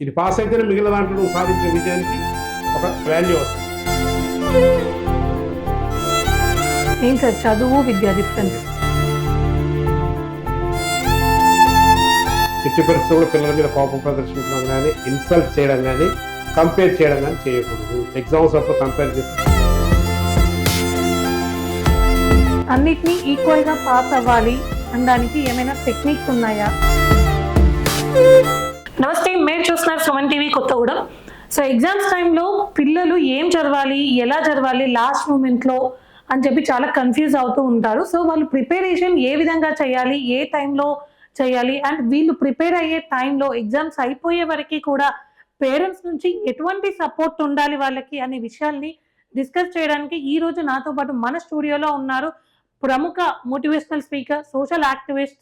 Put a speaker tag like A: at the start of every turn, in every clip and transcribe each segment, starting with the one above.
A: ఇది పాస్ అయితేనే మిగిలిన దాంట్లో నువ్వు సాధించిన విజయానికి ఒక వాల్యూ వస్తుంది.
B: ఏం సార్ చదువు విద్య డిఫరెన్స్?
A: ఎట్టి పరిస్థితుల్లో కూడా పిల్లల మీద కోపం ప్రదర్శించడం కానీ, ఇన్సల్ట్ చేయడం కానీ, కంపేర్ చేయడం కానీ చేయకూడదు. ఎగ్జామ్స్ అప్పుడు కంపేర్ చేసి
B: అన్నిటినీ ఈక్వల్ గా పాస్ అవ్వాలి అనడానికి ఏమైనా టెక్నిక్స్ ఉన్నాయా? నమస్తే, మీరు చూస్తున్నారు Suman TV Kothagudem. So exams టైంలో పిల్లలు ఏం చదవాలి, ఎలా చదవాలి లాస్ట్ మూమెంట్లో అని చెప్పి చాలా కన్ఫ్యూజ్ అవుతూ ఉంటారు. సో వాళ్ళు ప్రిపరేషన్ ఏ విధంగా చేయాలి, ఏ టైంలో చేయాలి, అండ్ వీళ్ళు ప్రిపేర్ అయ్యే టైంలో ఎగ్జామ్స్ అయిపోయే వరకు కూడా పేరెంట్స్ నుంచి ఎటువంటి సపోర్ట్ ఉండాలి వాళ్ళకి అనే విషయాల్ని డిస్కస్ చేయడానికి ఈ రోజు నాతో పాటు మన స్టూడియోలో ఉన్నారు ప్రముఖ motivational speaker, social activist,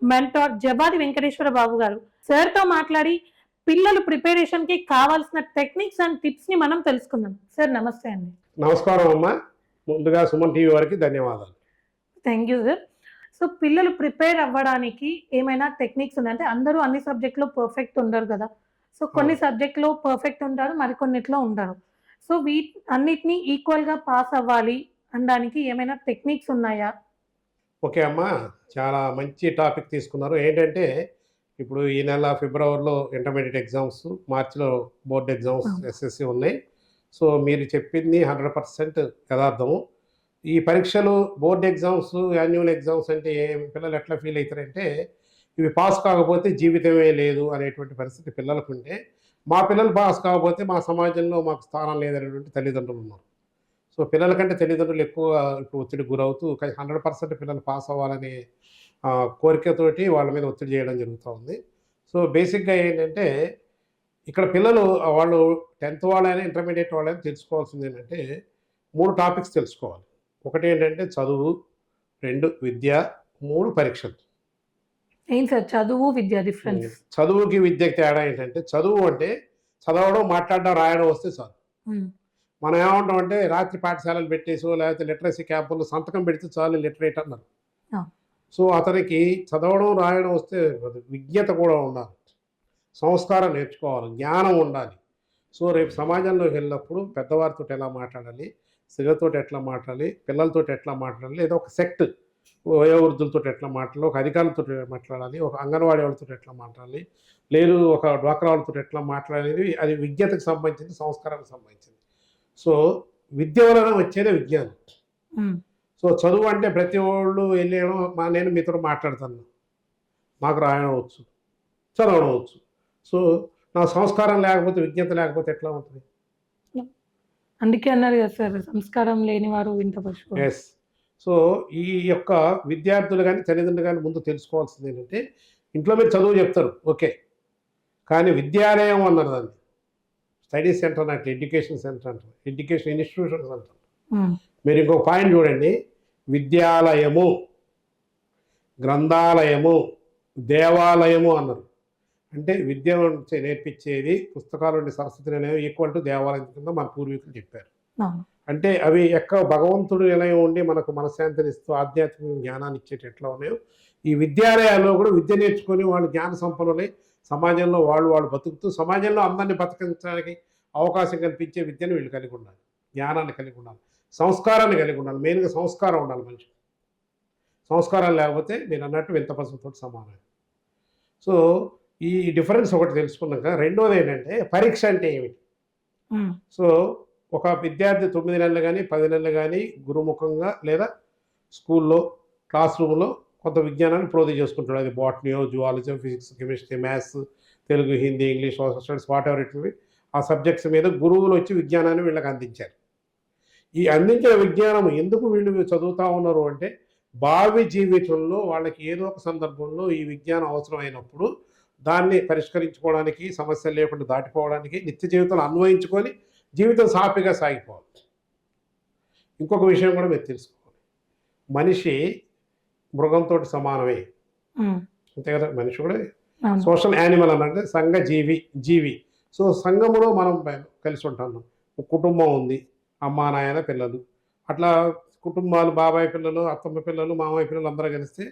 B: mentor Jabadi Venkateswara Babu గారు. సార్తో మాట్లాడి పిల్లలు ప్రిపరేషన్ కి కావాల్సిన టెక్నిక్స్ అండ్ టిప్స్ ని మనం తెలుసుకుందాం. సార్ నమస్తే అండి.
A: నమస్కారం అమ్మా. ముందుగా సుమన్ టీవీ వారికి ధన్యవాదాలు.
B: Thank you sir. సో పిల్లలు ప్రిపేర్ అవ్వడానికి ఏమైనా టెక్నిక్స్ ఉన్నాయంటే అందరూ అన్ని సబ్జెక్ట్లో పర్ఫెక్ట్ ఉండరు కదా. సో కొన్ని సబ్జెక్ట్లో పర్ఫెక్ట్ ఉంటారు, మరికొన్నిట్లో ఉండరు. సో అన్నిటినీ ఈక్వల్గా పాస్ అవ్వాలి అనడానికి ఏమైనా టెక్నిక్స్ ఉన్నాయా?
A: ఓకే అమ్మా, చాలా మంచి టాపిక్ తీసుకున్నారు. ఏంటంటే ఇప్పుడు ఈ నెల ఫిబ్రవరిలో ఇంటర్మీడియట్ ఎగ్జామ్స్, మార్చిలో బోర్డ్ ఎగ్జామ్స్ ఎస్ఎస్సి ఉన్నాయి. సో మీరు చెప్పింది 100% యథార్థము. ఈ పరీక్షలు బోర్డ్ ఎగ్జామ్స్, యాన్యువల్ ఎగ్జామ్స్ అంటే పిల్లలు ఎట్లా ఫీల్ అవుతారంటే ఇవి పాస్ కాకపోతే జీవితమే లేదు అనేటువంటి పరిస్థితి పిల్లలకు ఉంటే, మా పిల్లలు పాస్ కాకపోతే మా సమాజంలో మాకు స్థానం లేదనేటువంటి తల్లిదండ్రులు ఉన్నారు. సో పిల్లల కంటే తల్లిదండ్రులు ఎక్కువ ఇప్పుడు ఒత్తిడికి గురవుతూ 100% పిల్లలు పాస్ అవ్వాలనే కోరికతోటి వాళ్ళ మీద ఒత్తిడి చేయడం జరుగుతూ ఉంది. సో బేసిక్గా ఏంటంటే ఇక్కడ పిల్లలు వాళ్ళు 10th వాళ్ళైనా ఇంటర్మీడియట్ వాళ్ళైనా తెలుసుకోవాల్సింది ఏంటంటే 3 టాపిక్స్ తెలుసుకోవాలి. ఒకటి ఏంటంటే చదువు, 2 విద్య, 3 పరీక్షలు.
B: ఏం సార్ చదువు విద్య డిఫరెన్స్?
A: చదువుకి విద్యకి తేడా ఏంటంటే చదువు అంటే చదవడం, మాట్లాడడం, రాయడం వస్తే చాలు. మనం ఏమంటాం అంటే రాత్రి పాఠశాలలు పెట్టేసో లేకపోతే లిటరసీ క్యాంపుల్లో సంతకం పెడితే చాలు లిటరేట్ అన్నారు. సో అతనికి చదవడం, రాయడం వస్తే విజ్ఞత కూడా ఉండాలి, సంస్కారం నేర్చుకోవాలి, జ్ఞానం ఉండాలి. సో రేపు సమాజంలోకి వెళ్ళినప్పుడు పెద్దవారితో ఎలా మాట్లాడాలి, స్త్రీలతో ఎట్లా మాట్లాడాలి, పిల్లలతో ఎట్లా మాట్లాడాలి, లేదా ఒక సెక్ట్ వయోవృద్ధులతో ఎట్లా మాట్లాడాలి, ఒక అధికారులతో మాట్లాడాలి, ఒక అంగన్వాడీ వాళ్ళతో ఎట్లా మాట్లాడాలి, లేదు ఒక డ్వాక్రా వాళ్ళతో ఎట్లా మాట్లాడేది, అది విజ్ఞతకు సంబంధించింది, సంస్కారానికి సంబంధించింది. సో విద్య వలన వచ్చేదే విజ్ఞానం. సో చదువు అంటే ప్రతి వాళ్ళు వెళ్ళేయడం, నేను మీతో మాట్లాడతాను, నాకు రాయడం వచ్చు, చదవడం వచ్చు. సో నా సంస్కారం లేకపోతే, విజ్ఞత లేకపోతే ఎట్లా ఉంటుంది?
B: అందుకే అన్నారు కదా సార్, సంస్కారం లేని వారు ఇంత పశువు.
A: ఎస్. సో ఈ యొక్క విద్యార్థులు కానీ తల్లిదండ్రులు కానీ ముందు తెలుసుకోవాల్సింది ఏంటంటే ఇంట్లో మీరు చదువు చెప్తారు ఓకే, కానీ విద్యాలయం అన్నారు దాన్ని, స్టడీ సెంటర్ అంటే ఎడ్యుకేషన్ సెంటర్ అంటారు, ఎడ్యుకేషన్ ఇన్స్టిట్యూషన్స్ అంటారు. మీరు ఇంకొక పాయింట్ చూడండి, విద్యాలయము, గ్రంథాలయము, దేవాలయము అన్నారు. అంటే విద్య నేర్పించేది పుస్తకాలు ఉండే సరస్వతి నిలయం ఈక్వల్ టు దేవాలయం కింద మన పూర్వీకులు చెప్పారు. అంటే అవి భగవంతుడు నిలయం ఉండి మనకు మనశ్శాంతిని ఇస్తూ ఆధ్యాత్మిక జ్ఞానాన్ని ఇచ్చేటి ఎట్లా ఉన్నాయో ఈ విద్యాలయాల్లో కూడా విద్య నేర్చుకొని వాళ్ళు జ్ఞాన సంపన్నులై సమాజంలో వాళ్ళు బతుకుతూ సమాజంలో అందరినీ బతికించడానికి అవకాశం కల్పించే విద్యను వీళ్ళు కలిగి ఉండాలి, జ్ఞానాన్ని కలిగి ఉండాలి, సంస్కారాన్ని కలిగి ఉండాలి. మెయిన్గా సంస్కారం ఉండాలి మనిషికి. సంస్కారం లేకపోతే మీరు అన్నట్టు వింత పశువుతో సమానం. సో ఈ డిఫరెన్స్ ఒకటి తెలుసుకున్నాక రెండోది ఏంటంటే పరీక్ష అంటే ఏమిటి. సో ఒక విద్యార్థి 9 నెలలు కానీ 10 నెలలు కానీ గురుముఖంగా లేదా స్కూల్లో క్లాస్ రూమ్లో కొంత విజ్ఞానాన్ని ప్రోధి చేసుకుంటాడు. అది బాటనీయో, zoology, physics, chemistry, maths, Telugu, Hindi, English, social studies, whatever it be, ఆ సబ్జెక్ట్స్ మీద గురువులు వచ్చి విజ్ఞానాన్ని వీళ్ళకి అందించారు. ఈ అందించిన విజ్ఞానం ఎందుకు వీళ్ళు చదువుతూ ఉన్నారు అంటే భావి జీవితంలో వాళ్ళకి ఏదో ఒక సందర్భంలో ఈ విజ్ఞానం అవసరం అయినప్పుడు దాన్ని పరిష్కరించుకోవడానికి, సమస్యలు లేకుండా దాటిపోవడానికి, నిత్య జీవితంలో అన్వయించుకొని జీవితం సాఫీగా సాగిపోవాలి. ఇంకొక విషయం కూడా మీరు తెలుసుకోవాలి, మనిషి మృగంతో సమానమే, అంతే కదా. మనిషి కూడా సోషల్ యానిమల్ అన్నట్టు సంఘ జీవి. సో సంఘములో మనం కలిసి ఉంటున్నాం. కుటుంబం ఉంది, అమ్మా నాయన పిల్లలు, అట్లా కుటుంబాలు, బాబాయ్ పిల్లలు, అత్తమ్మ పిల్లలు, మామయ్య పిల్లలు అందరూ కలిస్తే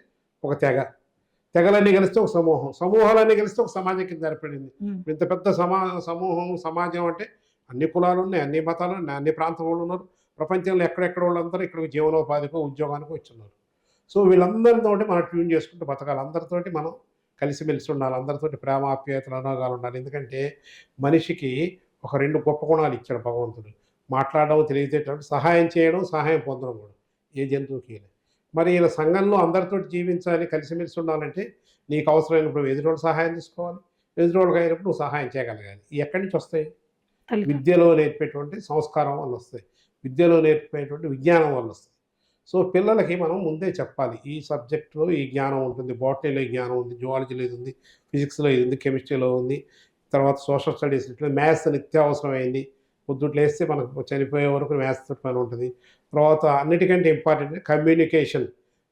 A: ఒక తెగలన్నీ కలిస్తే ఒక సమూహం, సమూహాలన్నీ కలిస్తే ఒక సమాజం కింద ఏర్పడింది. ఇంత పెద్ద సమూహం సమాజం అంటే అన్ని కులాలు ఉన్నాయి, అన్ని మతాలు ఉన్నాయి, అన్ని ప్రాంతాల వాళ్ళు ఉన్నారు. ప్రపంచంలో ఎక్కడెక్కడ వాళ్ళందరూ ఇక్కడ జీవనోపాధికో ఉద్యోగానికో వచ్చున్నారు. సో వీళ్ళందరితోటి మనం ట్యూన్ చేసుకుంటూ బతకాలి. అందరితోటి మనం కలిసిమెలిసి ఉండాలి, అందరితోటి ప్రేమ ఆప్యాయతలు అనురాగాలు ఉండాలి. ఎందుకంటే మనిషికి ఒక 2 గొప్ప గుణాలు ఇచ్చాడు భగవంతుడు. మాట్లాడడం, తెలియజేయడం, సహాయం చేయడం, సహాయం పొందడం కూడా ఏ జంతువుకి లేదు. మరి ఇలా సంఘంలో అందరితోటి జీవించాలి, కలిసిమెలిసి ఉండాలంటే నీకు అవసరమైనప్పుడు ఎదురోళ్ళ సహాయం తీసుకోవాలి, ఎదురోళ్ళకి అయినప్పుడు నువ్వు సహాయం చేయగలగాలి. ఎక్కడి నుంచి వస్తాయి? విద్యలో నేర్పేటువంటి సంస్కారం వల్ల వస్తాయి, విద్యలో నేర్పేటువంటి విజ్ఞానం వల్ల వస్తాయి. సో పిల్లలకి మనం ముందే చెప్పాలి, ఈ సబ్జెక్టులో ఈ జ్ఞానం ఉంటుంది, బాటనీలో ఈ జ్ఞానం ఉంది, జువాలజీలో ఇది ఉంది, ఫిజిక్స్లో ఇది ఉంది, కెమిస్ట్రీలో ఉంది, తర్వాత సోషల్ స్టడీస్ ఇట్లా మ్యాథ్స్ నిత్యావసరమైంది. పొద్దుట్లు వేస్తే మనకు చనిపోయే వరకు మ్యాథ్స్ పని ఉంటుంది. తర్వాత అన్నిటికంటే ఇంపార్టెంట్ కమ్యూనికేషన్.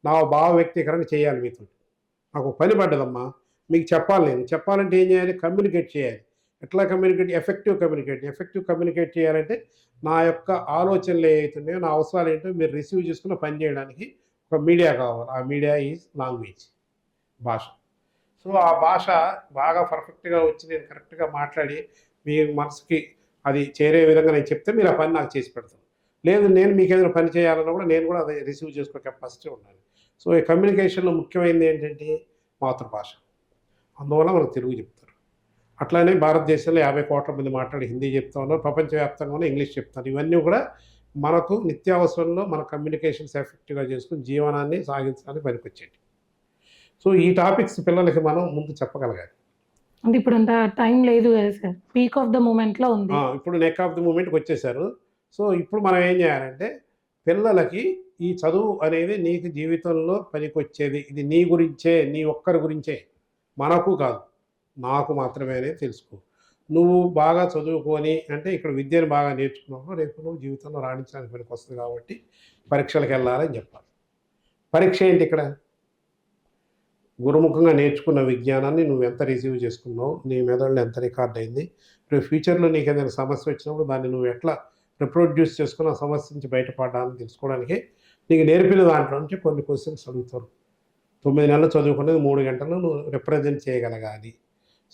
A: నా భావ వ్యక్తీకరణ చేయాలి మీతో. నాకు పని పడ్డదమ్మా, మీకు చెప్పాలి, నేను చెప్పాలంటే ఏం చేయాలి? కమ్యూనికేట్ చేయాలి. ఎట్లా కమ్యూనికేట్? ఎఫెక్టివ్ కమ్యూనికేట్ చేయాలంటే నా యొక్క ఆలోచనలు ఏవైతున్నాయో, నా అవసరాలు ఏంటో మీరు రిసీవ్ చేసుకుని పని చేయడానికి ఒక మీడియా కావాలి. ఆ మీడియా ఈజ్ లాంగ్వేజ్, భాష. సో ఆ భాష బాగా పర్ఫెక్ట్గా వచ్చి నేను కరెక్ట్గా మాట్లాడి మీ మనసుకి అది చేరే విధంగా నేను చెప్తే మీరు ఆ పని నాకు చేసి పెడతాను. లేదు నేను మీకు ఏదైనా పని చేయాలన్నా కూడా నేను కూడా అది రిసీవ్ చేసుకునే కెపాసిటీ ఉండాలి. సో ఈ కమ్యూనికేషన్లో ముఖ్యమైనది ఏంటంటే మాతృభాష. అందువల్ల మనకు తెలుగు చెప్తారు. అట్లానే భారతదేశంలో 50 కోట్ల మంది మాట్లాడి హిందీ చెప్తా ఉన్నారు, ప్రపంచవ్యాప్తంగా ఇంగ్లీష్ చెప్తారు. ఇవన్నీ కూడా మనకు నిత్యావసరంలో మన కమ్యూనికేషన్స్ ఎఫెక్టివ్గా చేసుకుని జీవనాన్ని సాగించడానికి పనికొచ్చేది. సో ఈ టాపిక్స్ పిల్లలకి మనం ముందు చెప్పగలగాలి.
B: అంటే ఇప్పుడు అంత టైం లేదు కదా సార్, పీక్ ఆఫ్ ద మూమెంట్లో ఉంది.
A: ఇప్పుడు నెక్ ఆఫ్ ది మూమెంట్కి వచ్చేసారు. సో ఇప్పుడు మనం ఏం చేయాలంటే పిల్లలకి ఈ చదువు అనేది నీకు జీవితంలో పనికొచ్చేది, ఇది నీ గురించే, నీ ఒక్కరి గురించే, మనకు కాదు, నాకు మాత్రమే అనేది తెలుసుకో. నువ్వు బాగా చదువుకొని అంటే ఇక్కడ విద్యను బాగా నేర్చుకున్నావు, రేపు నువ్వు జీవితంలో రాణించడానికి పనికి వస్తుంది కాబట్టి పరీక్షలకు వెళ్ళాలని చెప్పాలి. పరీక్ష ఏంటి ఇక్కడ? గురుముఖంగా నేర్చుకున్న విజ్ఞానాన్ని నువ్వు ఎంత రిసీవ్ చేసుకున్నావు, నీ మెదడులో ఎంత రికార్డ్ అయింది, రేపు ఫ్యూచర్లో నీకు ఏదైనా సమస్య వచ్చినప్పుడు దాన్ని నువ్వు ఎట్లా రిప్రొడ్యూస్ చేసుకుని ఆ సమస్య నుంచి బయటపడాలని తెలుసుకోవడానికి నీకు నేర్పిన దాంట్లో నుంచి కొన్ని క్వశ్చన్స్ అడుగుతారు. 9 నెలలు చదువుకునేది 3 గంటలు నువ్వు రిప్రజెంట్ చేయగలగాలి.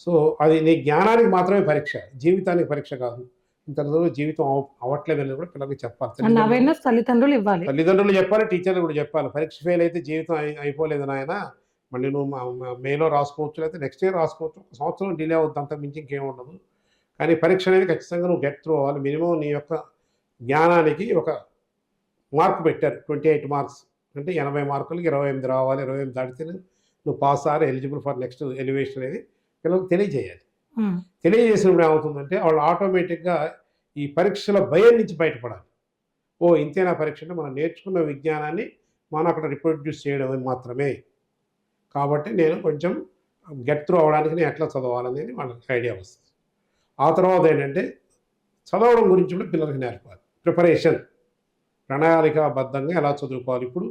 A: సో అది నీ జ్ఞానానికి మాత్రమే పరీక్ష, జీవితానికి పరీక్ష కాదు. ఇంత జీవితం అవ్వట్లేదని కూడా పిల్లలకి చెప్పాలి.
B: తల్లిదండ్రులు ఇవ్వాలి,
A: తల్లిదండ్రులు చెప్పాలి, టీచర్లు కూడా చెప్పాలి. పరీక్ష ఫెయిల్ అయితే జీవితం అయిపోలేదు నాయన, మళ్ళీ నువ్వు మేలో రాసుకోవచ్చు, లేకపోతే నెక్స్ట్ ఇయర్ రాసుకోవచ్చు, 1 సంవత్సరం డిలే అవుతుంది, అంత మించి ఇంకేం ఉండదు. కానీ పరీక్ష అనేది ఖచ్చితంగా నువ్వు గెట్ త్రూ అవ్వాలి. మినిమం నీ యొక్క జ్ఞానానికి ఒక మార్క్ పెట్టారు, 28 మార్క్స్ అంటే 80 మార్కులకి 28 రావాలి. 28 దాటితే నువ్వు pass or eligible for next elevation అనేది పిల్లలకు తెలియజేయాలి. తెలియజేసినప్పుడు ఏమవుతుందంటే వాళ్ళు ఆటోమేటిక్గా ఈ పరీక్షల భయం నుంచి బయటపడాలి. ఓ ఇంతేనా పరీక్ష అంటే మనం నేర్చుకున్న విజ్ఞానాన్ని మనం అక్కడ రిప్రొడ్యూస్ చేయడం మాత్రమే, కాబట్టి నేను కొంచెం గెట్ త్రూ అవ్వడానికి నేను ఎట్లా చదవాలనేది వాళ్ళకి ఐడియా వస్తుంది. ఆ తర్వాత ఏంటంటే చదవడం గురించి కూడా పిల్లలకి నేర్పాలి. ప్రిపరేషన్, ప్రణాళికాబద్ధంగా ఎలా చదువుకోవాలి. ఇప్పుడు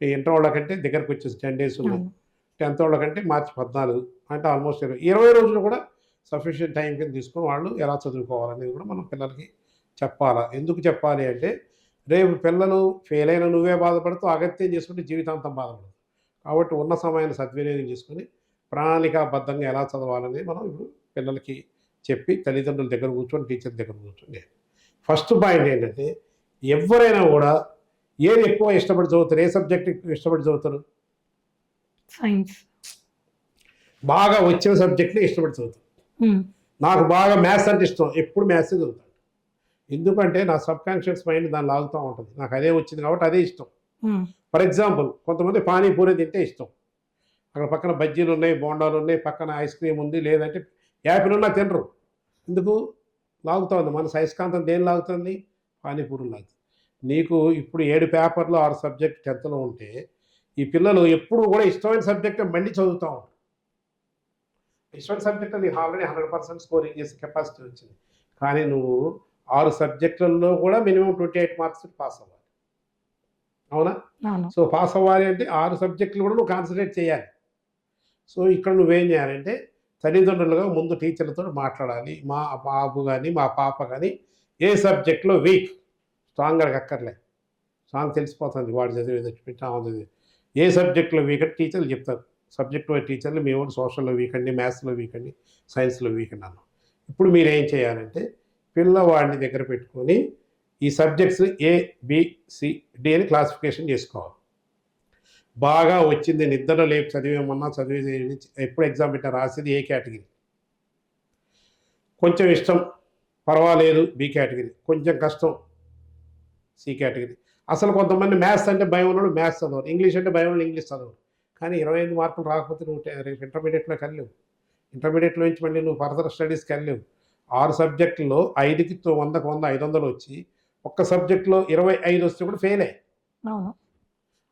A: ఇంటర్ వాళ్ళకంటే దగ్గరకు వచ్చేసి 10 days ఉన్నాయి, 10th వాళ్ళకంటే మార్చి 14 అంటే ఆల్మోస్ట్ 20 రోజులు కూడా సఫిషియెంట్ టైం కింద తీసుకొని వాళ్ళు ఎలా చదువుకోవాలనేది కూడా మనం పిల్లలకి చెప్పాలా. ఎందుకు చెప్పాలి అంటే రేపు పిల్లలు ఫెయిల్ అయినా నువ్వే బాధపడుతూ అగత్యం చేసుకుంటే జీవితాంతం బాధపడదు. కాబట్టి ఉన్న సమయాన్ని సద్వినియోగం చేసుకొని ప్రణాళికాబద్ధంగా ఎలా చదవాలనేది మనం ఇప్పుడు పిల్లలకి చెప్పి తల్లిదండ్రుల దగ్గర కూర్చొని టీచర్ దగ్గర కూర్చొని. ఫస్ట్ పాయింట్ ఏంటంటే ఎవరైనా కూడా ఏది ఎక్కువ ఇష్టపడి చదువుతారు, ఏ సబ్జెక్ట్ ఇష్టపడి చదువుతారు?
B: సైన్స్.
A: బాగా వచ్చిన సబ్జెక్ట్ని ఇష్టపడి చదువుతారు. నాకు బాగా మ్యాథ్స్ అంటే ఇష్టం, ఎప్పుడు మ్యాథ్స్ చదువుతాను. ఎందుకంటే నా సబ్కాన్షియస్ మైండ్ దాన్ని లాగుతూ ఉంటుంది, నాకు అదే వచ్చింది కాబట్టి అదే ఇష్టం. ఫర్ ఎగ్జాంపుల్ కొంతమంది పానీపూరి తింటే ఇష్టం, అక్కడ పక్కన బజ్జీలు ఉన్నాయి, బోండాలు ఉన్నాయి, పక్కన ఐస్ క్రీమ్ ఉంది, లేదంటే యాపిల్ ఉన్నా తినరు. ఎందుకు లాగుతూ ఉంది? మన అయస్కాంతం దేని లాగుతుంది? పానీపూరి లాగుతుంది. నీకు ఇప్పుడు 7 పేపర్లు 6 సబ్జెక్ట్ 10thలో ఉంటే ఈ పిల్లలు ఎప్పుడు కూడా ఇష్టమైన సబ్జెక్ట్ మళ్ళీ చదువుతూ ఉంటారు. ఇష్టమైన సబ్జెక్టు నీకు ఆల్రెడీ 100% స్కోరింగ్ చేసే కెపాసిటీ వచ్చింది, కానీ నువ్వు 6 సబ్జెక్టులలో కూడా మినిమం 28 మార్క్స్ పాస్ అవ్వాలి. అవునా? సో పాస్ అవ్వాలి అంటే 6 సబ్జెక్టులు కూడా నువ్వు కాన్సన్ట్రేట్ చేయాలి. సో ఇక్కడ నువ్వేం చేయాలంటే తల్లిదండ్రులుగా ముందు టీచర్లతో మాట్లాడాలి. మా బాబు కానీ మా పాప కానీ ఏ సబ్జెక్ట్లో వీక్, స్ట్రాంగ్ అక్కర్లే, స్ట్రాంగ్ తెలిసిపోతుంది వాడు చదివేది పెట్టామది. ఏ సబ్జెక్ట్లో వీక్ అంటే టీచర్లు చెప్తారు, సబ్జెక్ట్ వైజ్ టీచర్లు మీ వాడు సోషల్లో వీక్ అండి, మ్యాథ్స్లో వీక్ అండి, సైన్స్లో వీక్ అండి అన్నాం. ఇప్పుడు మీరు ఏం చేయాలంటే పిల్లవాడిని దగ్గర పెట్టుకొని ఈ సబ్జెక్ట్స్ ఏ, బి, సి, డి అని క్లాసిఫికేషన్ చేసుకోవాలి. బాగా వచ్చింది నిద్ర లేపు చదివేమన్నా చదివే ఎప్పుడు ఎగ్జామ్ పెట్టినా రాసేది ఏ కేటగిరీ, కొంచెం ఇష్టం పర్వాలేదు బి కేటగిరీ, కొంచెం కష్టం సి కేటగిరీ. అసలు కొంతమంది మ్యాథ్స్ అంటే భయం ఉన్నాడు మ్యాథ్స్ చదవరు, ఇంగ్లీష్ అంటే భయం ఉన్నాడు ఇంగ్లీష్ చదవరు. కానీ 25 మార్కులు రాకపోతే నువ్వు రేపు ఇంటర్మీడియట్లో వెళ్ళలేవు. ఇంటర్మీడియట్లో నుంచి మళ్ళీ నువ్వు ఫర్దర్ స్టడీస్కి వెళ్ళలేవు. 6 సబ్జెక్టుల్లో 5కి 100కి 100 500 వచ్చి ఒక్క సబ్జెక్ట్లో 25 వస్తే కూడా ఫెయిలే.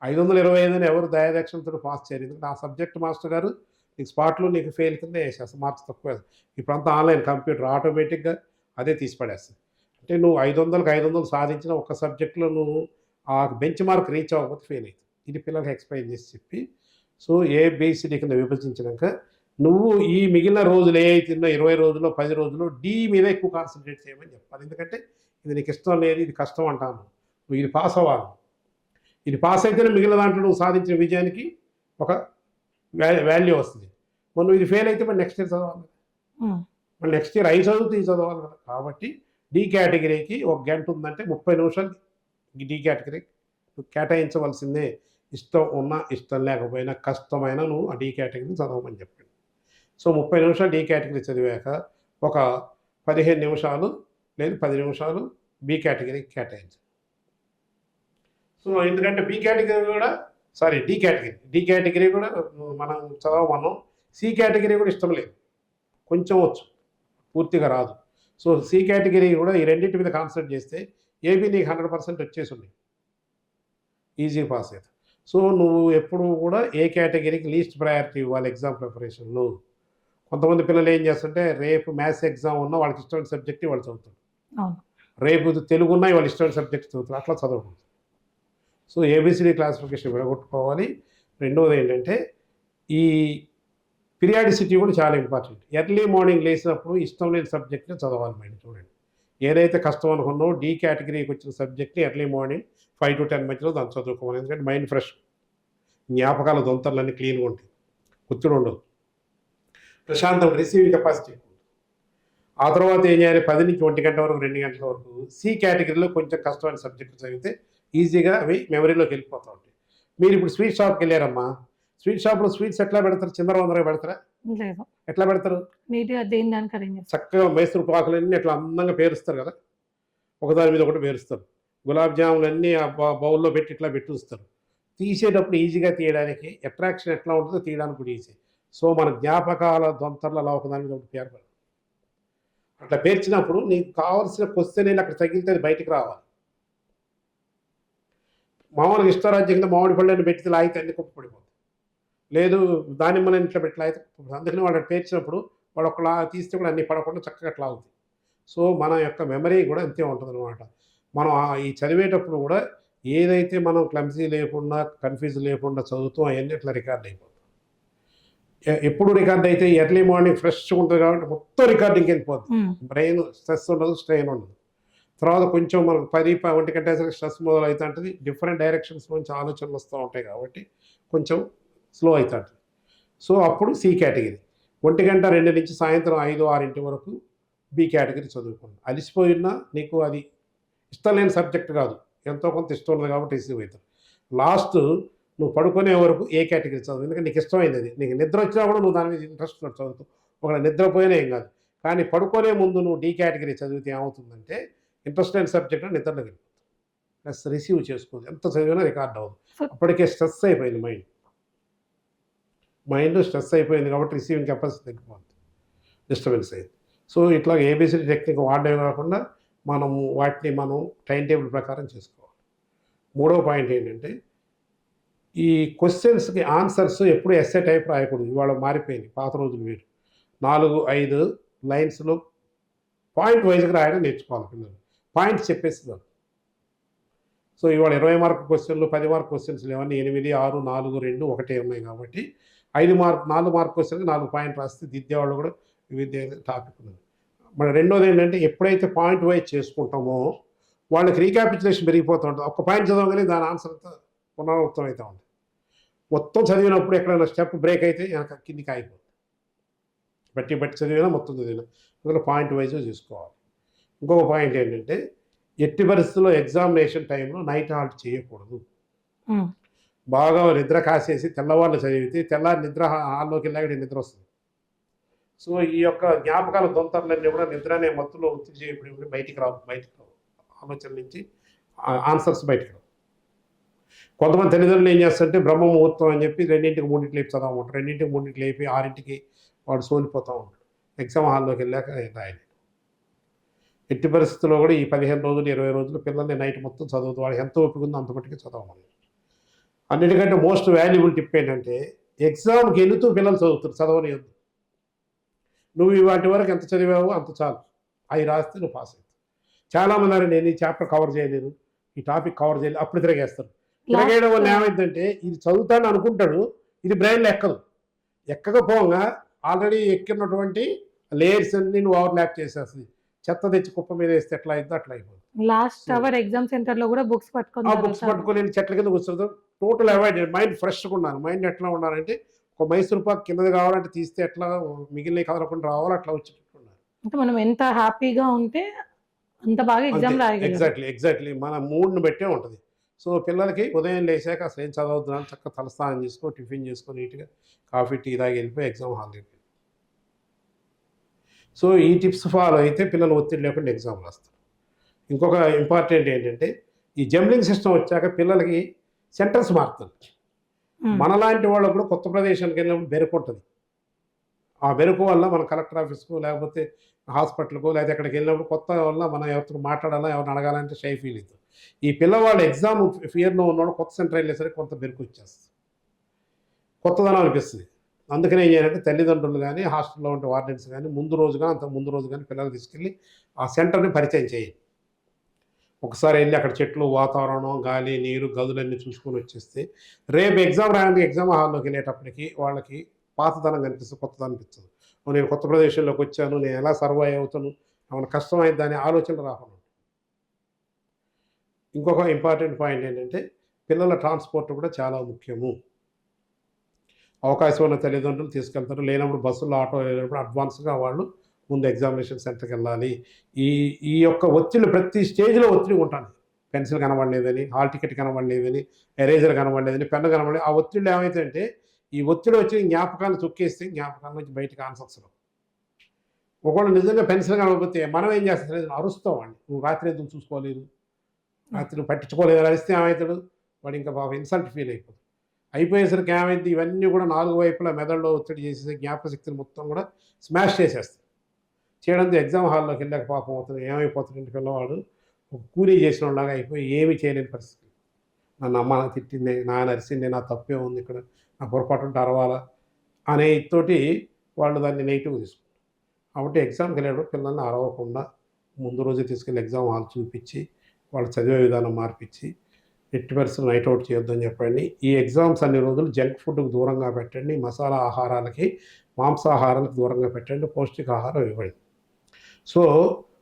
A: 525 అని ఎవరు దయాదక్షిణతో పాస్ చేయరు. ఎందుకంటే ఆ సబ్జెక్ట్ మాస్టర్ గారు నీకు స్పాట్లో నీకు ఫెయిల్ కింద వేసేస్తాను, మార్క్స్ తక్కువ. ఇప్పుడంతా ఆన్లైన్ కంప్యూటర్ ఆటోమేటిక్గా అదే తీసి పడేస్తుంది. అంటే నువ్వు 500కి 500 సాధించిన ఒక్క సబ్జెక్ట్లో నువ్వు ఆ బెంచ్ మార్క్ రీచ్ అవ్వకపోతే ఫెయిల్ అవుతుంది. ఇది పిల్లలకి ఎక్స్ప్లెయిన్ చేసి చెప్పి సో ఏబిసిడి కింద విభజించినాక నువ్వు ఈ మిగిలిన రోజులు ఏ అవుతుందో 20 రోజుల్లో 10 రోజుల్లో డి మీద ఎక్కువ కాన్సన్ట్రేట్ చేయమని చెప్పాలి. ఎందుకంటే ఇది నీకు ఇష్టం లేదు, ఇది కష్టం అంటాను, నువ్వు ఇది పాస్ అవ్వాలి. ఇది పాస్ అయితేనే మిగిలిన దాంట్లో నువ్వు సాధించిన విజయానికి ఒక వాల్యూ వస్తుంది. మరి నువ్వు ఇది ఫెయిల్ అయితే మరి నెక్స్ట్ ఇయర్ చదవాలి, మరి నెక్స్ట్ ఇయర్ 5 చదువుతూ ఇది చదవాలి కదా. కాబట్టి డి కేటగిరీకి 1 గంట ఉందంటే 30 నిమిషాలు డి కేటగిరీకి నువ్వు కేటాయించవలసిందే. ఇష్టం ఉన్నా ఇష్టం లేకపోయినా కష్టమైన నువ్వు ఆ డి కేటగిరీని చదవమని చెప్పండి. సో 30 నిమిషాలు డి కేటగిరీ చదివాక ఒక 15 నిమిషాలు లేదు 10 నిమిషాలు బి కేటగిరీకి కేటాయించు. సో ఎందుకంటే బి కేటగిరీ కూడా డి కేటగిరీ కూడా మనం చదవమన్నాం. సి కేటగిరీ కూడా ఇష్టం లేదు, కొంచెం వచ్చు, పూర్తిగా రాదు. సో సి కేటగిరీ కూడా ఈ రెండింటి మీద కాన్సన్ట్రేట్ చేస్తే ఏబీ నీకు 100% వచ్చేసి ఉంది, ఈజీ పాస్ అవుతుంది. సో నువ్వు ఎప్పుడు కూడా ఏ కేటగిరీకి లీస్ట్ ప్రయారిటీ ఇవ్వాలి ఎగ్జామ్ ప్రిపరేషన్లో. కొంతమంది పిల్లలు ఏం చేస్తుంటే రేపు మ్యాథ్స్ ఎగ్జామ్ ఉన్నా వాళ్ళకి ఇష్టమైన సబ్జెక్ట్ వాళ్ళు చదువుతారు, రేపు తెలుగు ఉన్నా వాళ్ళు ఇష్టమైన సబ్జెక్ట్ చదువుతారు, అట్లా చదవకూడదు. సో ఏబిసిడి క్లాసిఫికేషన్ విడగొట్టుకోవాలి. రెండవది ఏంటంటే ఈ పీరియాడిసిటీ కూడా చాలా ఇంపార్టెంట్. ఎర్లీ మార్నింగ్ లేచినప్పుడు ఇష్టం లేని సబ్జెక్ట్ని చదవాలి. మైండ్ చూడండి, ఏదైతే కష్టం అనుకున్నావో డి కేటగిరీకి వచ్చిన సబ్జెక్ట్ని ఎర్లీ మార్నింగ్ 5 to 10 మధ్యలో దాన్ని చదువుకోవాలి. ఎందుకంటే మైండ్ ఫ్రెష్, జ్ఞాపకాల దొంతర్లన్నీ క్లీన్గా ఉంటాయి, ఒత్తిడి ఉండదు, ప్రశాంతం, రిసీవింగ్ కెపాసిటీ. ఆ తర్వాత ఏం చేయాలి, 10 నుంచి 1 గంట వరకు 2 గంటల వరకు సి కేటగిరీలో కొంచెం కష్టమైన సబ్జెక్టులు చదివితే ఈజీగా అవి మెమరీలోకి వెళ్ళిపోతూ ఉంటాయి. మీరు ఇప్పుడు స్వీట్ షాప్కి వెళ్ళారమ్మా, స్వీట్ షాప్లో స్వీట్స్ ఎట్లా పెడతారు, చిందరవందరగా పెడతారా, ఎట్లా పెడతారు, చక్కగా మైసూరు పాకులన్నీ అట్లా అందంగా పేరుస్తారు కదా, ఒకదాని మీద ఒకటి పేరుస్తారు. గులాబ్ జాములన్నీ ఆ బౌల్లో పెట్టి ఇట్లా పెట్టి ఉంచుతారు. తీసేటప్పుడు ఈజీగా తీయడానికి అట్రాక్షన్ ఎట్లా ఉంటుందో తీయడానికి కూడా ఈజీ. సో మన జ్ఞాపకాల దొంతర్లు అలా ఒకదాని మీద ఒకటి పేర్పడదు. అట్లా పేర్చినప్పుడు నీకు కావాల్సిన క్వశ్చన్ అయినా అక్కడ తగిలితే అది బయటికి రావాలి. మామూలుగా ఇష్టారాజ్యంగా మామిడి పళ్ళని పెట్టి లాగితే అన్ని కుప్పపడిపోతుంది, లేదు దానిమ్మని ఇట్లా పెట్టి లాగితే. అందుకని వాళ్ళు పేర్చినప్పుడు వాడు ఒకలా తీస్తే కూడా అన్ని పడకుండా చక్కగా అట్లా అవుతుంది. సో మన యొక్క మెమరీ కూడా అంతే ఉంటుంది అనమాట. మనం ఈ చదివేటప్పుడు కూడా ఏదైతే మనం క్లమ్సీ లేకుండా కన్ఫ్యూజ్ లేకుండా చదువుతాం అవన్నీ అట్లా రికార్డ్ అయిపోతాం. ఎప్పుడు రికార్డ్ అయితే ఎర్లీ మార్నింగ్ ఫ్రెష్గా ఉంటుంది కాబట్టి మొత్తం రికార్డింగ్కి వెళ్ళిపోతుంది. బ్రెయిన్ స్ట్రెస్ ఉండదు, స్ట్రెయిన్ ఉండదు. తర్వాత కొంచెం మనకు 10-1 గంటేసరికి స్ట్రెస్ మొదలవుతూ ఉంటుంది, డిఫరెంట్ డైరెక్షన్స్ నుంచి ఆలోచనలు వస్తూ ఉంటాయి కాబట్టి కొంచెం స్లో అవుతూ ఉంటుంది. సో అప్పుడు సి కేటగిరీ 1 గంట 2 నుంచి సాయంత్రం 5-6 వరకు బి కేటగిరీ చదువుకోండి. అలిసిపోయినా నీకు అది ఇష్టం లేని సబ్జెక్ట్ కాదు, ఎంతో కొంత ఇష్టం ఉండదు కాబట్టి రిసీవ్ అవుతారు. లాస్ట్ నువ్వు పడుకునే వరకు ఏ కేటగిరీ చదువు, ఎందుకంటే నీకు ఇష్టమైంది అది. నీకు నిద్ర వచ్చినా కూడా నువ్వు దాని మీద ఇంట్రెస్ట్ చదువుతావు, ఒకవేళ నిద్రపోయినా ఏం కాదు. కానీ పడుకునే ముందు నువ్వు డి కేటగిరీ చదివితే ఏమవుతుందంటే ఇంట్రెస్ట్ అయిన సబ్జెక్ట్ నిద్రలోకి వెళ్ళిపోతుంది, ప్లస్ రిసీవ్ చేసుకోదు, ఎంత చదివినా రికార్డ్ అవ్వదు. అప్పటికే స్ట్రెస్ అయిపోయింది మైండ్ స్ట్రెస్ అయిపోయింది కాబట్టి రిసీవింగ్ కెపాసిటీ తగ్గిపోతుంది, డిస్టర్బెన్స్ అయింది. సో ఇట్లా ఏబిసిడి టెక్నిక్ వాడడం కాకుండా వాటిని మనం టైం టేబుల్ ప్రకారం చేసుకోవాలి. మూడవ పాయింట్ ఏంటంటే ఈ క్వశ్చన్స్కి ఆన్సర్స్ ఎప్పుడు ఎస్ఏ టైప్ రాయకూడదు. ఇవాళ మారిపోయింది, పాత రోజులు వేరు. 4-5 లైన్స్లో పాయింట్ వైజ్గా రాయడం నేర్చుకోవాలి పిల్లలు, పాయింట్స్ చెప్పేస్తున్నారు. సో ఇవాళ 20 మార్క్ క్వశ్చన్లు 10 మార్క్ క్వశ్చన్స్ లేవన్నీ 8, 6, 4, 2, 1 ఉన్నాయి కాబట్టి 4 మార్క్ క్వశ్చన్కి 4 పాయింట్ రాస్తే దిద్దేవాళ్ళు కూడా వివిధ టాపిక్ ఉన్నది. మన రెండోది ఏంటంటే ఎప్పుడైతే పాయింట్ వైజ్ చేసుకుంటామో వాళ్ళకి రీక్యాపిచులేషన్ పెరిగిపోతూ ఉంటుంది. ఒక పాయింట్ చదవగానే దాని ఆన్సర్ అంతా పునరావృతం అవుతూ ఉంటుంది. మొత్తం చదివినప్పుడు ఎక్కడైనా స్టెప్ బ్రేక్ అయితే వెనక కిందికి ఆగిపోతుంది. బట్టి బట్టి చదివినా మొత్తం చదివినా అందులో పాయింట్ వైజ్గా చూసుకోవాలి. ఇంకొక పాయింట్ ఏంటంటే ఎట్టి పరిస్థితుల్లో ఎగ్జామినేషన్ టైంలో నైట్ హాల్ట్ చేయకూడదు. బాగా నిద్ర కాసేసి తెల్లవాళ్ళు చదివితే తెల్లారి నిద్ర హాల్లోకి వెళ్ళాక నిద్ర వస్తుంది. సో ఈ యొక్క జ్ఞాపకాల దొంతర్లన్నీ కూడా నిద్ర అనే మత్తులో ఒత్తిడి చేయబడి బయటికి రావు ఆలోచన నుంచి ఆన్సర్స్ బయటికి రావు. కొంతమంది తల్లిదండ్రులు ఏం చేస్తారంటే బ్రహ్మ ముహూర్తం అని చెప్పి 2ంటికి 3ంటికి లేపి చదవమంటారు. 2ంటికి 3ంటికి లేపి 6ంటికి వాడు సోలిపోతూ ఉంటాడు. ఎగ్జామ్ హాల్లోకి వెళ్ళాక రాయలేదు. ఎట్టి పరిస్థితుల్లో కూడా ఈ 15 రోజులు 20 రోజులు పిల్లల్ని నైట్ మొత్తం చదువుతూ వాడు ఎంత ఓపిక ఉందో అంత మట్టుకే చదవమని. అన్నిటికంటే మోస్ట్ వాల్యుబుల్ టిప్ ఏంటంటే ఎగ్జామ్కి వెళుతూ పిల్లలు చదువుతారు, చదవనియొద్దు. నువ్వు వాటి వరకు ఎంత చదివావో అంత చాలు, అవి రాస్తే నువ్వు పాస్ అవుతావు. చాలామంది నేను ఈ చాప్టర్ కవర్ చేయలేను, ఈ టాపిక్ కవర్ చేయలేదు, అప్పుడు తిరగేస్తారు. తిరగేయడం వల్ల ఏమైందంటే ఇది చదువుతాను అనుకుంటాడు, ఇది బ్రెయిన్లో ఎక్కదు. ఎక్కకపోగా ఆల్రెడీ ఎక్కినటువంటి లేయర్స్ అన్ని నువ్వు ఓవర్ ల్యాప్ చేసేస్తుంది. చెత్త తెచ్చి కుప్ప మీద వేస్తే ఎట్లా అయిందో అట్లా అయిపోతుంది.
B: లాస్ట్ అవర్ ఎగ్జామ్ సెంటర్ లో కూడా బుక్స్
A: పట్టుకొని చెట్ల కింద కూర్చోదు. Total avoid. మైండ్ ఫ్రెష్గా ఉన్నాను. మైండ్ ఎట్లా ఉండాలంటే ఒక మైసూర్ పాక్ కిందది కావాలంటే తీస్తే ఎట్లా మిగిలిన కదలకుండా రావాలో అట్లా వచ్చేటట్టు ఉన్నారు.
B: అంటే మనం ఎంత హ్యాపీగా ఉంటే అంత బాగా ఎగ్జామ్ రాయగలం.
A: ఎగ్జాక్ట్లీ మన మూడ్ని బట్టే ఉంటుంది. సో పిల్లలకి ఉదయం లేచాక అసలు ఏం చదవద్దు, చక్కగా తలస్నానం చేసుకో, టిఫిన్ చేసుకొని నీట్గా కాఫీ టీ తాగి వెళ్ళిపోయి ఎగ్జామ్ హాల్ దగ్గర. సో ఈ టిప్స్ ఫాలో అయితే పిల్లలు ఒత్తిడి లేకుండా ఎగ్జామ్ రాస్తారు. ఇంకొక ఇంపార్టెంట్ ఏంటంటే ఈ జంబ్లింగ్ సిస్టమ్ వచ్చాక పిల్లలకి సెంటర్స్ మారుతుంది. మనలాంటి వాళ్ళకు కూడా కొత్త ప్రదేశానికి వెళ్ళినప్పుడు బెరుకు ఉంటుంది. ఆ బెరుకు వల్ల మన కలెక్టర్ ఆఫీస్కు లేకపోతే హాస్పిటల్కు లేకపోతే ఎక్కడికి వెళ్ళినప్పుడు కొత్త వల్ల మనం ఎవరితో మాట్లాడాలా, ఎవరిని అడగాలంటే షై ఫీల్ అవుతుంది. ఈ పిల్లవాళ్ళు ఎగ్జామ్ ఫియర్లో ఉన్నవాడు కొత్త సెంటర్ వెళ్ళేసరికి కొంత బెరుకు వచ్చేస్తుంది, కొత్తదనం అనిపిస్తుంది. అందుకని ఏం చేయాలంటే తల్లిదండ్రులు కానీ హాస్టల్లో ఉంటే వార్డెన్స్ కానీ ముందు రోజు కానీ పిల్లలు తీసుకెళ్ళి ఆ సెంటర్ని పరిచయం చేయండి. ఒకసారి వెళ్ళి అక్కడ చెట్లు, వాతావరణం, గాలి, నీరు, గదులన్నీ చూసుకొని వచ్చేస్తే రేపు ఎగ్జామ్ రాయడానికి ఎగ్జామ్ హాల్లోకి వెళ్ళేటప్పటికి వాళ్ళకి పాతదనం కనిపిస్తుంది, కొత్తదనం అనిపిస్తుంది. నేను కొత్త ప్రదేశంలోకి వచ్చాను, నేను ఎలా సర్వైవ్ అవుతాను, ఏమైనా కష్టమైంది దాని ఆలోచన రాకుండా. ఇంకొక ఇంపార్టెంట్ పాయింట్ ఏంటంటే పిల్లల ట్రాన్స్పోర్ట్ కూడా చాలా ముఖ్యము. అవకాశం ఉన్న తల్లిదండ్రులు తీసుకెళ్తారు, లేనప్పుడు బస్సులో ఆటో వెళ్ళినప్పుడు అడ్వాన్స్గా వాళ్ళు ముందు ఎగ్జామినేషన్ సెంటర్కి వెళ్ళాలి. ఈ యొక్క ఒత్తిడి ప్రతి స్టేజ్లో ఒత్తిడి ఉంటుంది. పెన్సిల్ కనబడలేదని, హాల్ టికెట్ కనబడలేదని, ఎరేజర్ కనబడలేదని, పెన్ను కనబడలేదు. ఆ ఒత్తిడి ఏమైతే ఈ ఒత్తిడి వచ్చి జ్ఞాపకాలు తొక్కేస్తే జ్ఞాపకాల నుంచి బయటకు ఆన్సర్స్ రావు. ఒకవేళ నిజంగా పెన్సిల్ కనబడితే మనం ఏం చేస్తాం, అరుస్తామండి, నువ్వు రాత్రి ఎందుకు చూసుకోలేదు, రాత్రి నువ్వు పట్టించుకోలేదు అని అరిస్తే ఏమవుతాడు, వాడు ఇంకా బాగా ఇన్సల్ట్ ఫీల్ అయిపోతుంది. అయిపోయేసరికి ఏమైంది, ఇవన్నీ కూడా 4 వైపులా మెదడులో ఒత్తిడి చేసేసి జ్ఞాపక శక్తిని మొత్తం కూడా స్మాష్ చేసేస్తుంది. చేయడంతో ఎగ్జామ్ హాల్లోకి వెళ్ళాక పాపం అవుతుంది, ఏమైపోతుంది పిల్లవాడు ఒక కూలీ చేసిన వాళ్ళలాగా అయిపోయి ఏమీ చేయలేని పరిస్థితి. నన్ను అమ్మ తిట్టింది, నాన్న అరిసింది, నా తప్పే ఉంది, ఇక్కడ నా పొరపాటు ఉంటే అరవాలా అనే తోటి వాళ్ళు దాన్ని నెగిటివ్గా తీసుకుంటారు. కాబట్టి ఎగ్జామ్కి వెళ్ళేటప్పుడు పిల్లల్ని అరవకుండా ముందు రోజే తీసుకెళ్ళి ఎగ్జామ్ హాల్ చూపించి వాళ్ళు చదివే విధానం మార్పించి ఎట్టి పరిస్థితులు నైట్ అవుట్ చేయొద్దని చెప్పండి. ఈ ఎగ్జామ్స్ అన్ని రోజులు జంక్ ఫుడ్కి దూరంగా పెట్టండి, మసాలా ఆహారాలకి, మాంసాహారాలకు దూరంగా పెట్టండి, పౌష్టికాహారం ఇవ్వండి. సో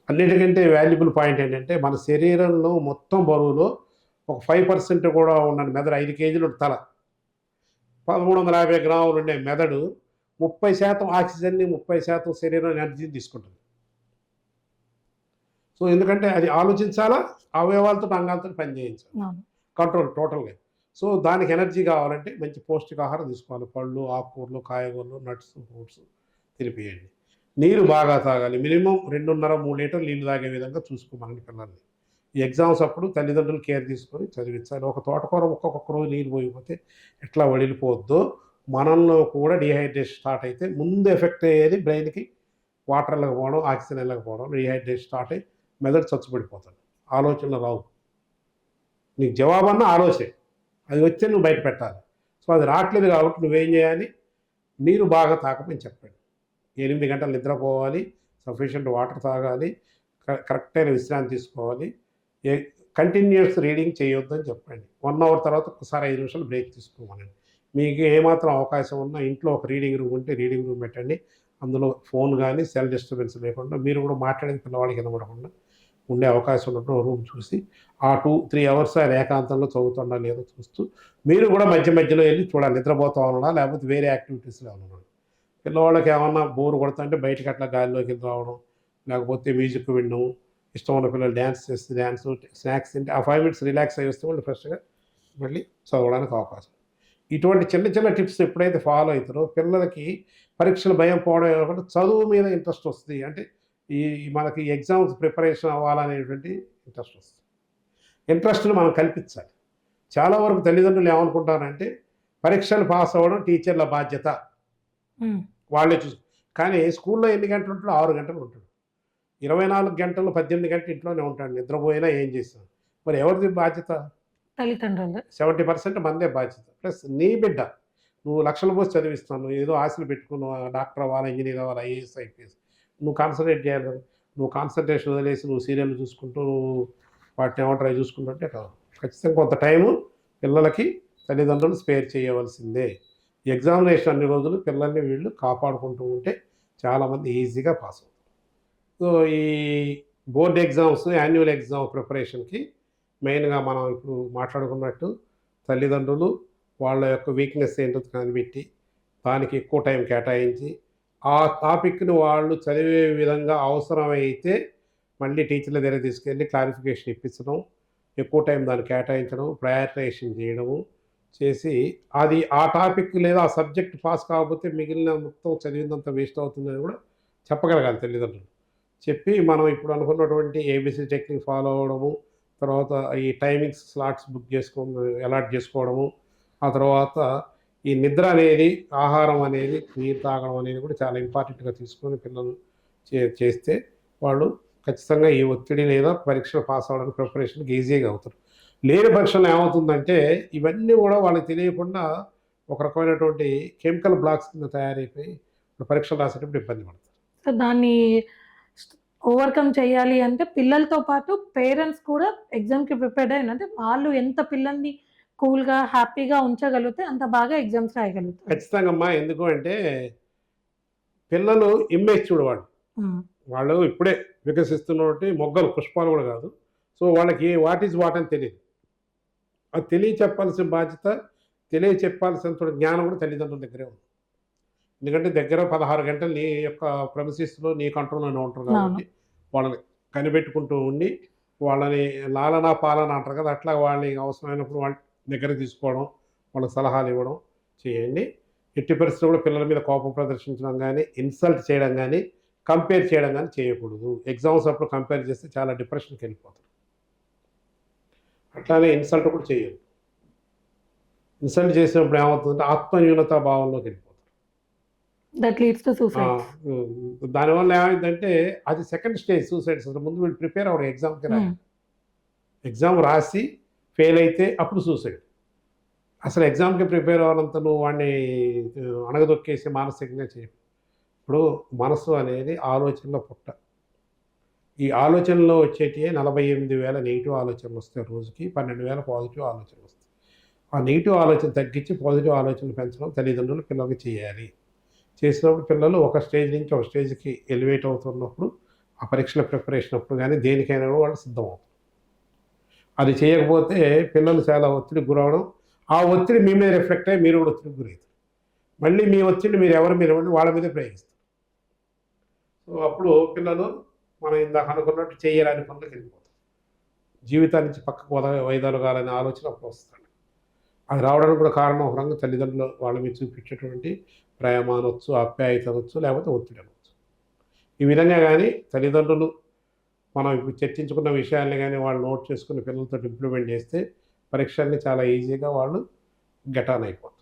A: అన్నిటికంటే వాల్యుబుల్ పాయింట్ ఏంటంటే మన శరీరంలో మొత్తం బరువులో ఒక 5% కూడా ఉన్న మెదడు 5 కేజీలు తల, 1350 గ్రాములు ఉండే మెదడు 30% ఆక్సిజన్ని, 30% శరీరం ఎనర్జీని తీసుకుంటుంది. సో ఎందుకంటే అది ఆలోచించాలా, అవయవాలతో అంగాలతో పని చేయించాలి, కంట్రోల్ టోటల్గా. సో దానికి ఎనర్జీ కావాలంటే మంచి పౌష్టికాహారం తీసుకోవాలి. పళ్ళు, ఆకుకూరలు, కాయగూరలు, నట్స్, ఫ్రూట్స్ తినిపియండి. నీరు బాగా తాగాలి. మినిమం 2.5-3 లీటర్లు నీళ్ళు తాగే విధంగా చూసుకోమనండి పిల్లల్ని. ఈ ఎగ్జామ్స్ అప్పుడు తల్లిదండ్రులు కేర్ తీసుకొని చదివించాలి. ఒక తోటకూర ఒక్కొక్క రోజు నీళ్ళు పోయిపోతే ఎట్లా వడిలిపోద్దో మనలో కూడా డిహైడ్రేషన్ స్టార్ట్ అయితే ముందు ఎఫెక్ట్ అయ్యేది బ్రెయిన్కి, వాటర్ వెళ్ళకపోవడం, ఆక్సిజన్ వెళ్ళకపోవడం, డిహైడ్రేషన్ స్టార్ట్ అయ్యి మెదడు చచ్చుపడిపోతాడు, ఆలోచనలు రావు. నీకు జవాబన్నా ఆలోచన, అది వచ్చే నువ్వు బయట పెట్టాలి. సో అది రావట్లేదు కాబట్టి నువ్వేం చేయాలి, నీరు బాగా తాకమని చెప్పండి. 8 గంటలు నిద్రపోవాలి, సఫిషియెంట్ వాటర్ తాగాలి, కరెక్ట్ అయిన విశ్రాంతి తీసుకోవాలి, కంటిన్యూస్ రీడింగ్ చేయొద్దని చెప్పండి. 1 అవర్ తర్వాత ఒకసారి 5 నిమిషాలు బ్రేక్ తీసుకోమనండి. మీకు ఏమాత్రం అవకాశం ఉన్నా ఇంట్లో ఒక రీడింగ్ రూమ్ ఉంటే రీడింగ్ రూమ్ పెట్టండి. అందులో ఫోన్ కానీ సెల్ డిస్టర్బెన్స్ లేకుండా మీరు కూడా మాట్లాడేది పిల్లవాడికి వినబడకుండా ఉండే అవకాశం ఉన్నప్పుడు రూమ్ చూసి ఆ 2-3 అవర్స్ ఆయన ఏకాంతంలో చదువుతుండా లేదో చూస్తూ మీరు కూడా మధ్య మధ్యలో వెళ్ళి చూడాలి, నిద్రపోతా ఉన్నా లేకపోతే వేరే యాక్టివిటీస్లో ఉన్నాడు. పిల్లవాళ్ళకి ఏమన్నా బోర్ కొడుతుంటే బయటకి అట్లా గాలిలోకి వెళ్ళి రావడం, లేకపోతే మ్యూజిక్ వినడం, ఇష్టం ఉన్న పిల్లలు డ్యాన్స్ చేస్తే డ్యాన్స్, స్నాక్స్ తింటే ఆ 5 మినిట్స్ రిలాక్స్ అయ్యి వస్తే వాళ్ళు ఫ్రెష్గా మళ్ళీ చదవడానికి అవకాశం. ఇటువంటి చిన్న చిన్న టిప్స్ ఎప్పుడైతే ఫాలో అవుతారో పిల్లలకి పరీక్షలు భయం పోవడం కాకుండా చదువు మీద ఇంట్రెస్ట్ వస్తుంది. అంటే ఈ మనకి ఎగ్జామ్స్ ప్రిపరేషన్ అవ్వాలనేటువంటి ఇంట్రెస్ట్ వస్తుంది. ఇంట్రెస్ట్ని మనం కల్పించాలి. చాలా వరకు తల్లిదండ్రులు ఏమనుకుంటారంటే పరీక్షలు పాస్ అవ్వడం టీచర్ల బాధ్యత, వాళ్ళే చూసి. కానీ స్కూల్లో ఎన్ని గంటలు ఉంటాడు? 6 గంటలు ఉంటాడు. 24 గంటలు 18 గంటలు ఇంట్లోనే ఉంటాడు, నిద్రపోయినా ఏం చేస్తాం. మరి ఎవరిది బాధ్యత?
B: తల్లిదండ్రులు.
A: 70% మందే బాధ్యత. ప్లస్ నీ బిడ్డ, నువ్వు లక్షలు పోసి చదివిస్తాను, ఏదో ఆశలు పెట్టుకున్నావు డాక్టర్ అవ్వాలి, ఇంజనీర్ అవ్వాలి, ఐఏఎస్ ఐపీఎస్, నువ్వు కాన్సన్ట్రేట్ చేయాలి కదా. నువ్వు కాన్సన్ట్రేషన్ వదిలేసి నువ్వు సీరియల్ చూసుకుంటూ నువ్వు వాటిని ఏమంటారు చూసుకుంటుంటే కాదు. ఖచ్చితంగా కొంత టైము పిల్లలకి తల్లిదండ్రులు స్పేర్ చేయవలసిందే. ఎగ్జామినేషన్ అన్ని రోజులు పిల్లల్ని వీళ్ళు కాపాడుకుంటూ ఉంటే చాలామంది ఈజీగా పాస్ అవుతారు. సో ఈ బోర్డ్ ఎగ్జామ్స్, యాన్యువల్ ఎగ్జామ్ ప్రిపరేషన్కి మెయిన్గా మనం ఇప్పుడు మాట్లాడుకున్నట్టు తల్లిదండ్రులు వాళ్ళ యొక్క వీక్నెస్ ఏంటో కనిపెట్టి దానికి ఎక్కువ టైం కేటాయించి ఆ టాపిక్ని వాళ్ళు చదివే విధంగా అవసరమైతే మళ్ళీ టీచర్ల దగ్గర తీసుకెళ్ళి క్లారిఫికేషన్ ఇప్పించడం, ఎక్కువ టైం దాన్ని కేటాయించడం, ప్రయారిటైజేషన్ చేయడము చేసి అది ఆ టాపిక్ లేదా ఆ సబ్జెక్ట్ పాస్ కాకపోతే మిగిలిన మొత్తం చదివినంత వేస్ట్ అవుతుందని కూడా చెప్పగలగాలి తల్లిదండ్రులు. చెప్పి మనం ఇప్పుడు అనుకున్నటువంటి ఏబిసి టెక్నిక్ ఫాలో అవ్వడము, తర్వాత ఈ టైమింగ్స్ స్లాట్స్ బుక్ అలాట్ చేసుకోవడము, ఆ తర్వాత ఈ నిద్ర అనేది, ఆహారం అనేది, నీరు తాగడం అనేది కూడా చాలా ఇంపార్టెంట్గా తీసుకొని పిల్లలు చేస్తే వాళ్ళు ఖచ్చితంగా ఈ ఒత్తిడి లేదా పరీక్షలు పాస్ అవ్వడానికి ప్రిపరేషన్కి ఈజీగా అవుతారు. లేని పరీక్షలు ఏమవుతుందంటే ఇవన్నీ కూడా వాళ్ళకి తెలియకుండా ఒక రకమైనటువంటి కెమికల్ బ్లాక్స్ కింద తయారైపోయి పరీక్షలు రాసేటప్పుడు ఇబ్బంది పడతారు.
B: సో దాన్ని ఓవర్కమ్ చేయాలి అంటే పిల్లలతో పాటు పేరెంట్స్ కూడా ఎగ్జామ్కి ప్రిపేర్డ్ అయిన, అంటే వాళ్ళు ఎంత పిల్లల్ని కూల్గా హ్యాపీగా ఉంచగలిగితే అంత బాగా ఎగ్జామ్స్ రాయగలుగుతారు.
A: ఖచ్చితంగా అమ్మా. ఎందుకు అంటే పిల్లలు ఇమ్మెచ్యూర్డ్ వాళ్ళు ఇప్పుడే వికసిస్తున్నటువంటి మొగ్గలు, పుష్పాలు కూడా కాదు. సో వాళ్ళకి వాట్ ఈజ్ వాట్ అని తెలియదు. అది తెలియచెప్పాల్సిన బాధ్యత, తెలియచెప్పాల్సినంత జ్ఞానం కూడా తల్లిదండ్రుల దగ్గరే ఉంది. ఎందుకంటే దగ్గర 16 గంటలు నీ యొక్క ప్రెమిసిస్లో నీ కంట్రోల్లోనే ఉంటారు కాబట్టి వాళ్ళని కనిపెట్టుకుంటూ ఉండి వాళ్ళని లాలన పాలన అంటారు కదా, అట్లా వాళ్ళని అవసరమైనప్పుడు వాళ్ళ దగ్గర తీసుకోవడం, వాళ్ళకి సలహాలు ఇవ్వడం చేయండి. ఎట్టి పరిస్థితుల్లో కూడా పిల్లల మీద కోపం ప్రదర్శించడం కానీ, ఇన్సల్ట్ చేయడం కానీ, కంపేర్ చేయడం కానీ చేయకూడదు. ఎగ్జామ్స్ అప్పుడు కంపేర్ చేస్తే చాలా డిప్రెషన్కి వెళ్ళిపోతారు. అట్లానే ఇన్సల్ట్ కూడా చేయదు. ఇన్సల్ట్ చేసినప్పుడు ఏమవుతుందంటే ఆత్మన్యూనతా భావంలోకి వెళ్ళిపోతారు.
B: That leads to suicide.
A: దానివల్ల ఏమైందంటే అది సెకండ్ స్టేజ్ సూసైడ్స్. ముందు వీళ్ళు ప్రిపేర్ అవ్వడం, ఎగ్జామ్కి రాయాలి, ఎగ్జామ్ రాసి ఫెయిల్ అయితే అప్పుడు సూసైడ్. అసలు ఎగ్జామ్కి ప్రిపేర్ అవ్వాలంత నువ్వు వాడిని అణగదొక్కేసి మానసికంగా చేయవు. ఇప్పుడు మనసు అనేది ఆలోచనలో పుట్ట. ఈ ఆలోచనలో వచ్చేటి 48,000 నెగిటివ్ ఆలోచనలు వస్తాయి రోజుకి, 12,000 పాజిటివ్ ఆలోచనలు వస్తాయి. ఆ నెగిటివ్ ఆలోచన తగ్గించి పాజిటివ్ ఆలోచనలు పెంచడం తల్లిదండ్రులు పిల్లలకి చేయాలి. చేసినప్పుడు పిల్లలు ఒక స్టేజ్ నుంచి ఒక స్టేజ్కి ఎలివేట్ అవుతున్నప్పుడు ఆ పరీక్షల ప్రిపరేషన్ అప్పుడు కానీ దేనికైనా కూడా వాళ్ళు సిద్ధమవుతారు. అది చేయకపోతే పిల్లలు చాలా ఒత్తిడికి గురవడం, ఆ ఒత్తిడి మీ మీద రిఫ్లెక్ట్ అయ్యి మీరు కూడా ఒత్తిడికి గురవుతారు. మళ్ళీ మీ ఒత్తిడి మీరు ఎవరి మీద వాళ్ళ మీదే ప్రయోగిస్తారు. సో అప్పుడు పిల్లలు మనం ఇందాక అనుకున్నట్టు చేయరాని పనులకు వెళ్ళిపోతారు. జీవితాన్ని నుంచి పక్కకు వైదొలగాలనే ఆలోచన అప్పుడు వస్తాడు. అది రావడానికి కూడా కారణం ఒక రంగు తల్లిదండ్రులు వాళ్ళ మీద చూపించేటువంటి ప్రేమ అనొచ్చు, ఆప్యాయత అనొచ్చు, లేకపోతే ఒత్తిడి అనొచ్చు. ఈ విధంగా కానీ తల్లిదండ్రులు మనం ఇప్పుడు చర్చించుకున్న విషయాల్ని కానీ వాళ్ళు నోట్ చేసుకుని పిల్లలతో ఇంప్లిమెంట్ చేస్తే పరీక్షల్ని చాలా ఈజీగా వాళ్ళు గెట్ ఆన్ అయిపోతారు.